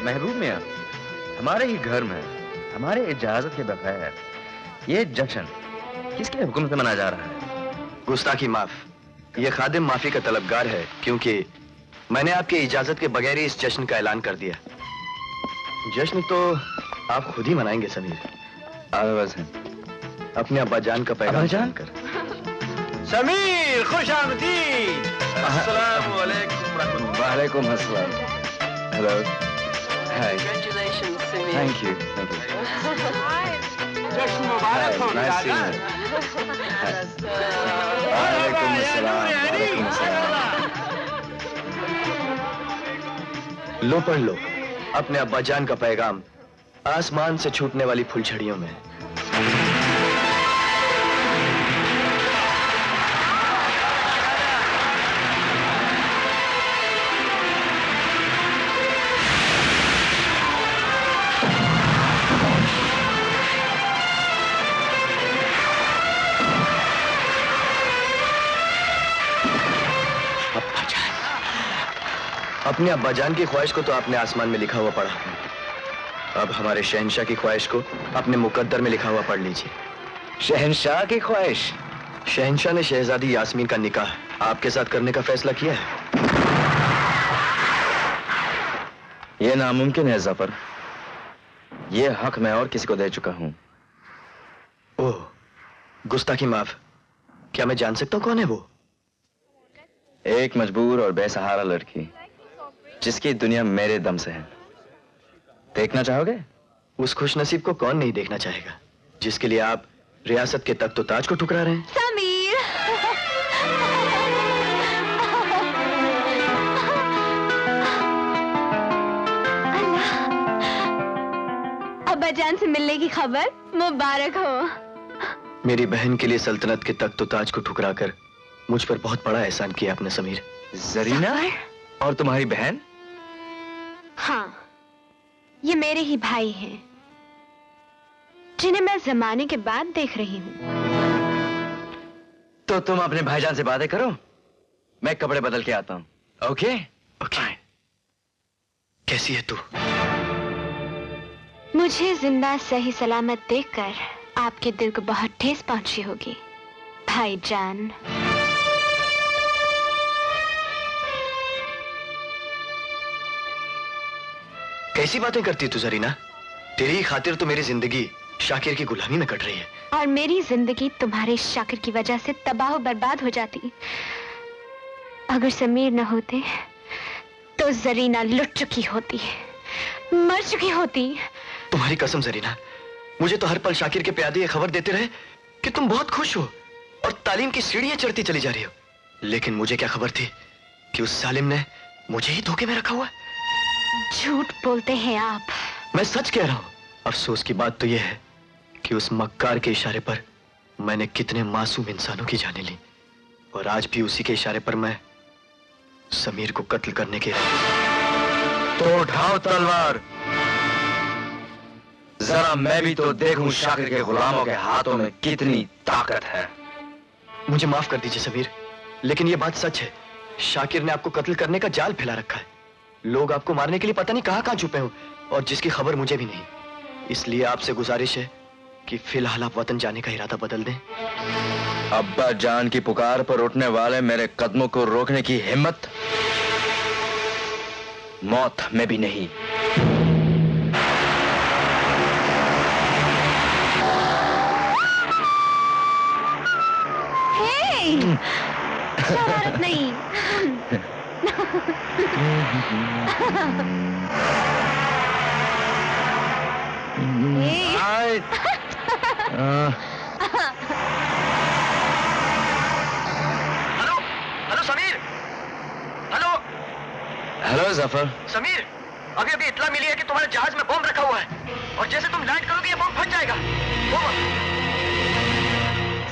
महबूब मियां, हमारे ही घर में हमारे इजाजत के बगैर ये जश्न किसके हुक्म से मनाया जा रहा है? गुस्ताखी माफ। ये खादिम माफी का तलबगार है क्योंकि मैंने आपकी इजाजत के बगैर ही इस जश्न का ऐलान कर दिया। जश्न तो आप खुद ही मनाएंगे समीर। अपने अब्बा जान का पैगाम जानकर। समीर खुश आमदीद। अस्सलाम वालेकुम। वालेकुम अस्सलाम। Hello. Hi. Congratulations, Samir. Thank you, thank you. जश्न मुबारक हो दादा। वालेकुम अस्सलाम, वालेकुम अस्सलाम। लो पढ़ लो अपने अब्बा जान का पैगाम आसमान से छूटने वाली फुलझड़ियों में। अपने अब्बाजान की ख्वाहिश को तो आपने आसमान में लिखा हुआ पढ़ा। अब हमारे शहंशाह की ख्वाहिश को अपने मुकद्दर में लिखा हुआ पढ़ लीजिए। शहंशाह की ख्वाहिश? शहंशाह ने शहजादी यास्मीन का निकाह आपके साथ करने का फैसला किया है। यह नामुमकिन है ज़फर। यह हक मैं और किसी को दे चुका हूं। ओह, गुस्ताखी माफ। क्या मैं जान सकता हूं कौन है वो? एक मजबूर और बेसहारा लड़की जिसकी दुनिया मेरे दम से है। देखना चाहोगे? उस खुशनसीब को कौन नहीं देखना चाहेगा जिसके लिए आप रियासत के तख्त ताज को ठुकरा रहे हैं। समीर। अब्बाजान से मिलने की खबर मुबारक हो। मेरी बहन के लिए सल्तनत के तख्त ताज को ठुकराकर मुझ पर बहुत बड़ा एहसान किया आपने समीर। जरीना और तुम्हारी बहन? हाँ, ये मेरे ही भाई हैं जिन्हें मैं जमाने के बाद देख रही हूँ। तो तुम अपने भाईजान से बातें करो, मैं कपड़े बदल के आता हूँ। ओके? ओके। कैसी है तू? मुझे जिंदा सही सलामत देखकर आपके दिल को बहुत ठेस पहुंची होगी भाईजान। कैसी बातें करती तू जरीना? तेरी ही खातिर तो मेरी जिंदगी शाकिर की गुलामी में कट रही है। और मेरी जिंदगी तुम्हारे शाकिर की वजह से तबाह बर्बाद हो जाती। अगर समीर न होते तो जरीना लुट चुकी होती, मर चुकी होती। तुम्हारी कसम जरीना, मुझे तो हर पल शाकिर के प्यादे ये खबर देते रहे कि तुम बहुत खुश हो और तालीम की सीढ़ियां चढ़ती चली जा रही हो। लेकिन मुझे क्या खबर थी कि उस सालिम ने मुझे ही धोखे में रखा हुआ। झूठ बोलते हैं आप। मैं सच कह रहा हूं। अफसोस की बात तो यह है कि उस मक्कार के इशारे पर मैंने कितने मासूम इंसानों की जानें ली और आज भी उसी के इशारे पर मैं समीर को कत्ल करने के तो उठाओ तलवार, जरा मैं भी तो देखूं शाकिर के गुलामों के हाथों में कितनी ताकत है। मुझे माफ कर दीजिए समीर, लेकिन यह बात सच है। शाकिर ने आपको कत्ल करने का जाल फैला रखा है। लोग आपको मारने के लिए पता नहीं कहां छुपे हो और जिसकी खबर मुझे भी नहीं। इसलिए आपसे गुजारिश है कि फिलहाल आप वतन जाने का इरादा बदल दें। अब्बा जान की पुकार पर उठने वाले मेरे कदमों को रोकने की हिम्मत मौत में भी नहीं। शरारत नहीं। Hello hello Sameer. Hello hello Zafar. Sameer, अभी अभी इत्तला मिली है कि तुम्हारे जहाज में बम रखा हुआ है और जैसे तुम लैंड करोगे ये बम फट जाएगा।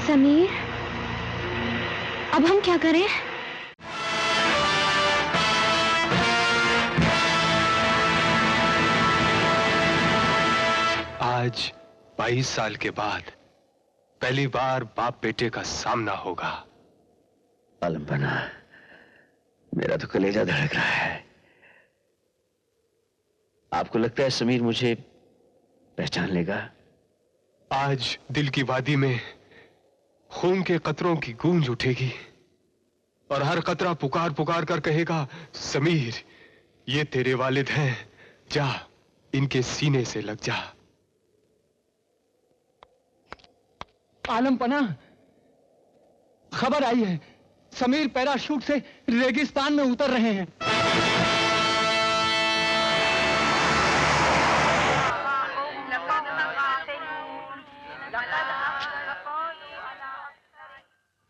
समीर, अब हम क्या करें? आज 22 साल के बाद पहली बार बाप बेटे का सामना होगा। आलम बना, मेरा तो कलेजा धड़क रहा है। आपको लगता है समीर मुझे पहचान लेगा? आज दिल की वादी में खून के कतरों की गूंज उठेगी और हर कतरा पुकार पुकार कर कहेगा, समीर ये तेरे वालिद हैं, जा इनके सीने से लग जा। आलम पना, खबर आई है, समीर पैराशूट से रेगिस्तान में उतर रहे हैं।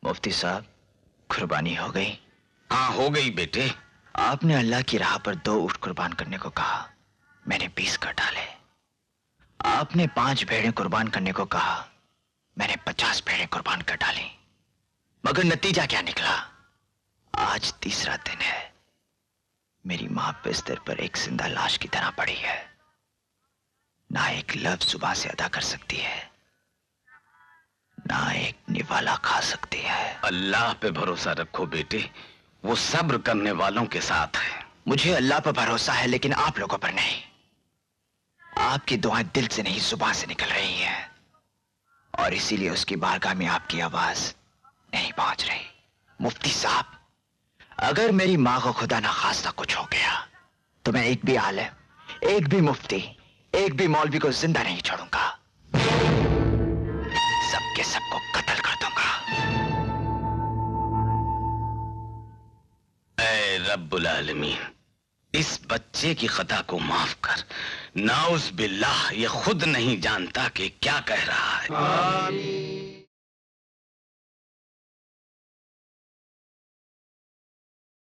मुफ्ती साहब, कुर्बानी हो गई? हाँ हो गई बेटे। आपने अल्लाह की राह पर 2 ऊँट कुर्बान करने को कहा, मैंने 20 कर डाले। आपने 5 भेड़ें कुर्बान करने को कहा, मैंने 50 भेड़ें कुर्बान कर डाली। मगर नतीजा क्या निकला? आज तीसरा दिन है, मेरी मां बिस्तर पर एक जिंदा लाश की तरह पड़ी है। ना एक लफ्ज जुबान से अदा कर सकती है, ना एक निवाला खा सकती है। अल्लाह पे भरोसा रखो बेटे, वो सब्र करने वालों के साथ है। मुझे अल्लाह पर भरोसा है, लेकिन आप लोगों पर नहीं। आपकी दुआएं दिल से नहीं, जुबान से निकल रही हैं, और इसीलिए उसकी बारगाह में आपकी आवाज नहीं पहुंच रही। मुफ्ती साहब, अगर मेरी मां को खुदा ना खास्ता कुछ हो गया तो मैं एक भी आलिम, एक भी मुफ्ती, एक भी मौलवी को जिंदा नहीं छोड़ूंगा। सबके सबको कत्ल कर दूंगा। ऐ रब्बुल आलमीन, इस बच्चे की खता को माफ कर। नाउज़ बिल्लाह, ये खुद नहीं जानता कि क्या कह रहा है। आमीन।